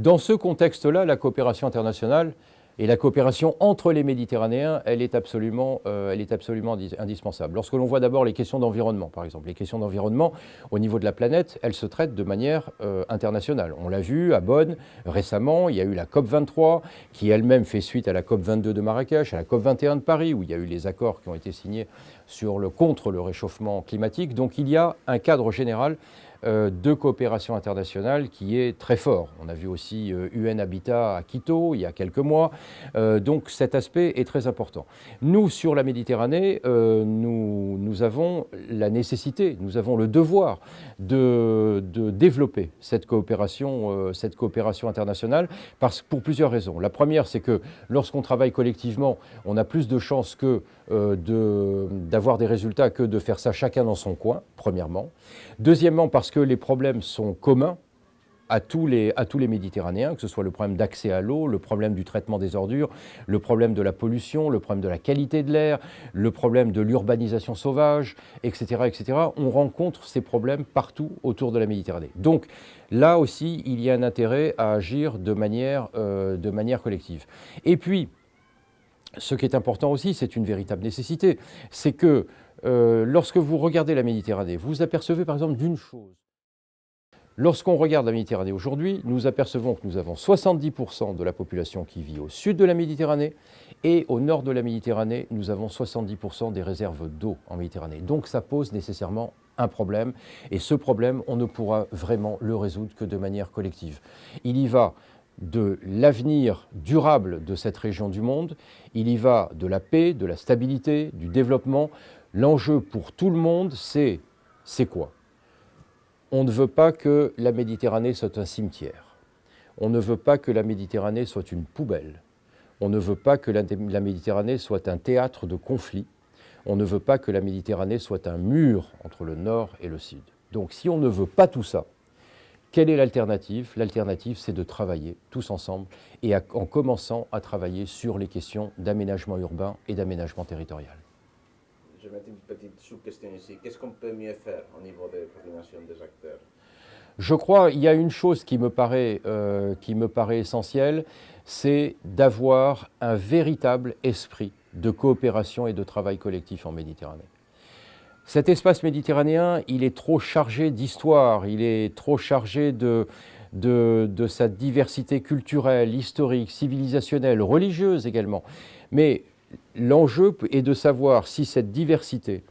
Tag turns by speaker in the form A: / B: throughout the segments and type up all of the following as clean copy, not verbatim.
A: Dans ce contexte-là, la coopération internationale et la coopération entre les Méditerranéens, elle est absolument indispensable. Lorsque l'on voit d'abord les questions d'environnement, par exemple, les questions d'environnement au niveau de la planète, elles se traitent de manière internationale. On l'a vu à Bonn récemment, il y a eu la COP23 qui elle-même fait suite à la COP22 de Marrakech, à la COP21 de Paris où il y a eu les accords qui ont été signés contre le réchauffement climatique. Donc il y a un cadre général de coopération internationale qui est très fort. On a vu aussi UN Habitat à Quito il y a quelques mois. Donc cet aspect est très important. Nous, sur la Méditerranée, nous avons la nécessité, nous avons le devoir de développer cette coopération internationale pour plusieurs raisons. La première, c'est que lorsqu'on travaille collectivement, on a plus de chances d'avoir des résultats que de faire ça chacun dans son coin, premièrement. Deuxièmement, parce que les problèmes sont communs à tous les Méditerranéens, que ce soit le problème d'accès à l'eau, le problème du traitement des ordures, le problème de la pollution, le problème de la qualité de l'air, le problème de l'urbanisation sauvage, etc., etc. On rencontre ces problèmes partout autour de la Méditerranée. Donc là aussi, il y a un intérêt à agir de manière collective. Et puis, ce qui est important aussi, c'est une véritable nécessité, c'est que lorsque vous regardez la Méditerranée, vous apercevez par exemple d'une chose. Lorsqu'on regarde la Méditerranée aujourd'hui, nous apercevons que nous avons 70% de la population qui vit au sud de la Méditerranée et au nord de la Méditerranée, nous avons 70% des réserves d'eau en Méditerranée. Donc ça pose nécessairement un problème et ce problème, on ne pourra vraiment le résoudre que de manière collective. Il y va de l'avenir durable de cette région du monde, il y va de la paix, de la stabilité, du développement. L'enjeu pour tout le monde, c'est quoi ? On ne veut pas que la Méditerranée soit un cimetière. On ne veut pas que la Méditerranée soit une poubelle. On ne veut pas que la Méditerranée soit un théâtre de conflits. On ne veut pas que la Méditerranée soit un mur entre le nord et le sud. Donc si on ne veut pas tout ça, quelle est l'alternative? L'alternative, c'est de travailler tous ensemble et en commençant à travailler sur les questions d'aménagement urbain et d'aménagement territorial.
B: Je vais mettre une petite sous-question ici. Qu'est-ce qu'on peut mieux faire au niveau de coordination des acteurs?
A: Je crois qu'il y a une chose qui me paraît essentielle, c'est d'avoir un véritable esprit de coopération et de travail collectif en Méditerranée. Cet espace méditerranéen, il est trop chargé d'histoire, il est trop chargé de sa diversité culturelle, historique, civilisationnelle, religieuse également. Mais l'enjeu est de savoir si cette diversité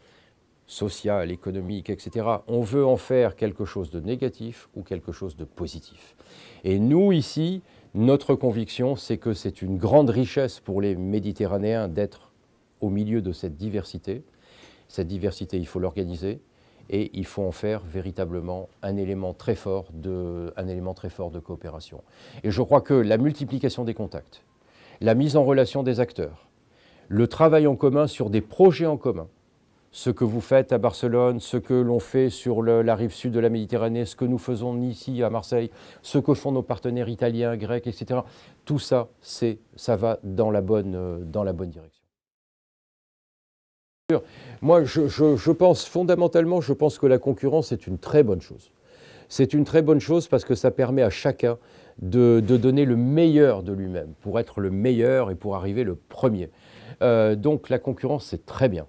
A: sociale, économique, etc., on veut en faire quelque chose de négatif ou quelque chose de positif. Et nous, ici, notre conviction, c'est que c'est une grande richesse pour les Méditerranéens d'être au milieu de cette diversité. Cette diversité, il faut l'organiser et il faut en faire véritablement un élément très fort de coopération. Et je crois que la multiplication des contacts, la mise en relation des acteurs, le travail en commun sur des projets en commun, ce que vous faites à Barcelone, ce que l'on fait sur la rive sud de la Méditerranée, ce que nous faisons ici à Marseille, ce que font nos partenaires italiens, grecs, etc. Tout ça, ça va dans la bonne direction. Moi, je pense fondamentalement, je pense que la concurrence est une très bonne chose. C'est une très bonne chose parce que ça permet à chacun de donner le meilleur de lui-même, pour être le meilleur et pour arriver le premier. Donc la concurrence, c'est très bien.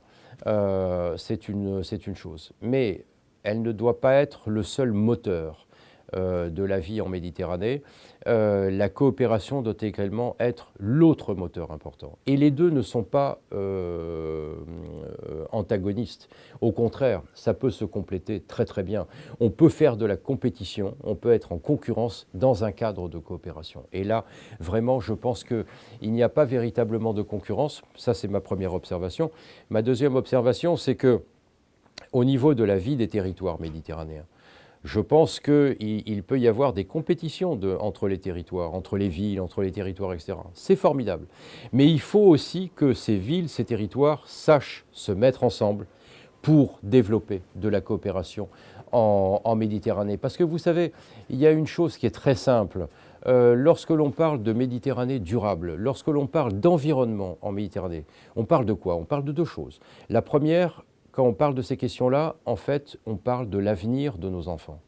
A: C'est une chose. Mais elle ne doit pas être le seul moteur de la vie en Méditerranée. La coopération doit également être l'autre moteur important. Et les deux ne sont pas antagonistes. Au contraire, ça peut se compléter très très bien. On peut faire de la compétition, on peut être en concurrence dans un cadre de coopération. Et là, vraiment, je pense qu'il n'y a pas véritablement de concurrence. Ça, c'est ma première observation. Ma deuxième observation, c'est que au niveau de la vie des territoires méditerranéens, je pense qu'il peut y avoir des compétitions entre les territoires, entre les villes, entre les territoires, etc. C'est formidable. Mais il faut aussi que ces villes, ces territoires sachent se mettre ensemble pour développer de la coopération en Méditerranée. Parce que vous savez, il y a une chose qui est très simple. Lorsque l'on parle de Méditerranée durable, lorsque l'on parle d'environnement en Méditerranée, on parle de quoi? On parle de deux choses. La première, quand on parle de ces questions-là, en fait, on parle de l'avenir de nos enfants.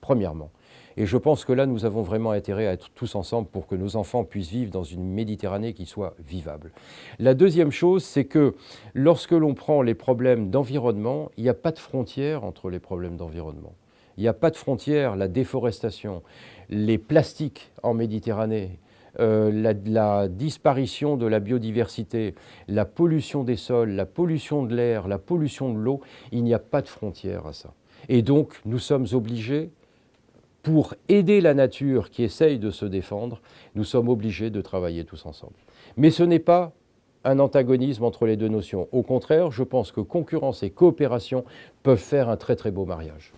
A: premièrement. Et je pense que là, nous avons vraiment intérêt à être tous ensemble pour que nos enfants puissent vivre dans une Méditerranée qui soit vivable. La deuxième chose, c'est que lorsque l'on prend les problèmes d'environnement, il n'y a pas de frontière entre les problèmes d'environnement. Il n'y a pas de frontière, la déforestation, les plastiques en Méditerranée, la disparition de la biodiversité, la pollution des sols, la pollution de l'air, la pollution de l'eau, il n'y a pas de frontière à ça. Et donc, nous sommes obligés, pour aider la nature qui essaye de se défendre, nous sommes obligés de travailler tous ensemble. Mais ce n'est pas un antagonisme entre les deux notions. Au contraire, je pense que concurrence et coopération peuvent faire un très très beau mariage.